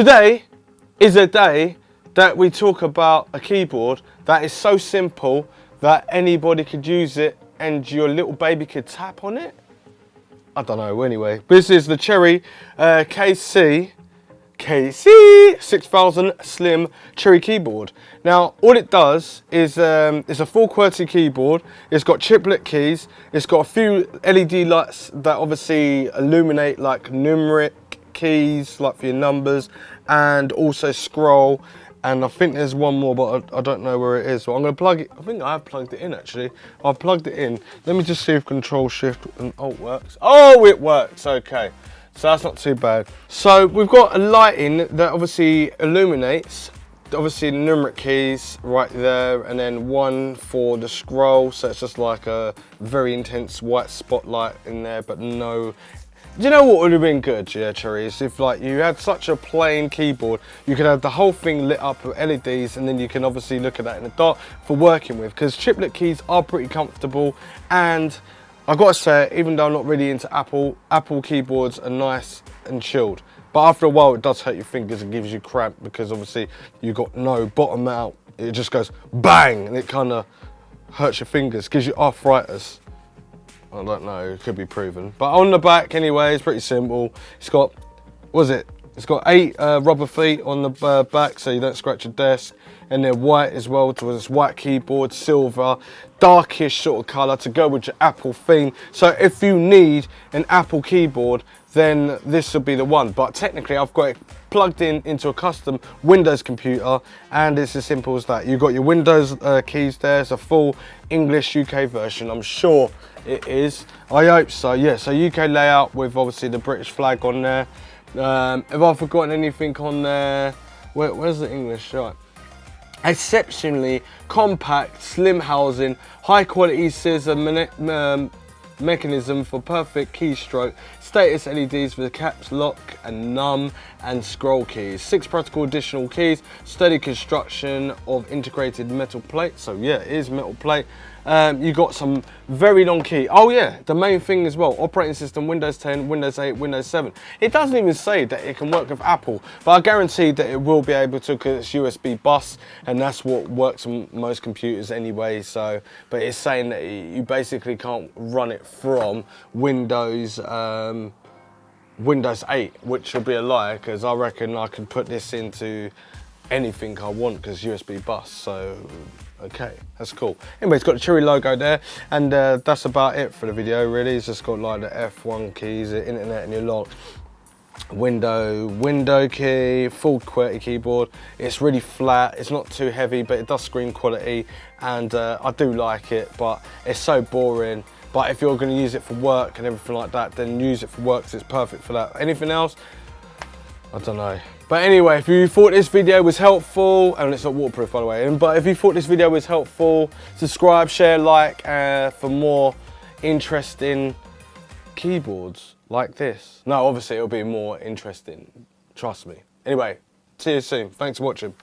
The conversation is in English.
Today is a day that we talk about a keyboard that is so simple that anybody could use it and your little baby could tap on it. I don't know, anyway. This is the Cherry KC 6000 Slim Cherry keyboard. Now, all it does is it's a full QWERTY keyboard. It's got chiplet keys. It's got a few LED lights that obviously illuminate like numeric keys, like for your numbers, and also scroll. And I think there's one more, but I don't know where it is. So I'm going to plug it. I think I have plugged it in, actually. I've plugged it in. Let me just see if Control, Shift, and Alt works. Oh, it works. Okay. So that's not too bad. So we've got a lighting that obviously illuminates, obviously the numeric keys right there, and then one for the scroll. So it's just like a very intense white spotlight in there, but no. Do you know what would have been good, yeah, Cherry, is if like you had such a plain keyboard, you could have the whole thing lit up with LEDs, and then you can obviously look at that in the dark for working with, because chiplet keys are pretty comfortable. And I've got to say, even though I'm not really into Apple keyboards are nice and chilled, but after a while it does hurt your fingers and gives you cramp, because obviously you've got no bottom out. It just goes bang, and it kind of hurts your fingers, gives you arthritis. I don't know, it could be proven. But on the back anyway, it's pretty simple. It's got, what is it? It's got 8 rubber feet on the back so you don't scratch your desk. And they're white as well, so it's white keyboard, silver, darkish sort of colour to go with your Apple theme. So if you need an Apple keyboard, then this will be the one. But technically I've got it plugged in into a custom Windows computer, and it's as simple as that. You've got your Windows keys there. It's a full English UK version. I'm sure it is. I hope so. Yeah, so UK layout with obviously the British flag on there. Have I forgotten anything on there? Where's the English? Right. Exceptionally compact, slim housing, high quality scissor mechanism for perfect keystroke, status LEDs for the caps lock and num and scroll keys, 6 practical additional keys, sturdy construction of integrated metal plate. So yeah, it is metal plate. You got some very long key. Oh yeah, the main thing as well, operating system Windows 10, Windows 8, Windows 7. It doesn't even say that it can work with Apple, but I guarantee that it will be able to, because it's USB bus, and that's what works on most computers anyway. So, but it's saying that you basically can't run it from Windows Windows 8, which will be a lie, because I reckon I can put this into anything I want because USB bus. So okay, that's cool. Anyway, it's got the Cherry logo there, and that's about it for the video really. It's just got like the F1 keys, the internet, and your lock. Window key, full QWERTY keyboard. It's really flat, it's not too heavy, but it does screen quality, and I do like it, but it's so boring. But if you're going to use it for work and everything like that, then use it for work, because it's perfect for that. Anything else? I don't know. But anyway, if you thought this video was helpful, and it's not waterproof by the way, but if you thought this video was helpful, subscribe, share, like for more interesting keyboards like this. No, obviously it'll be more interesting, trust me. Anyway, see you soon. Thanks for watching.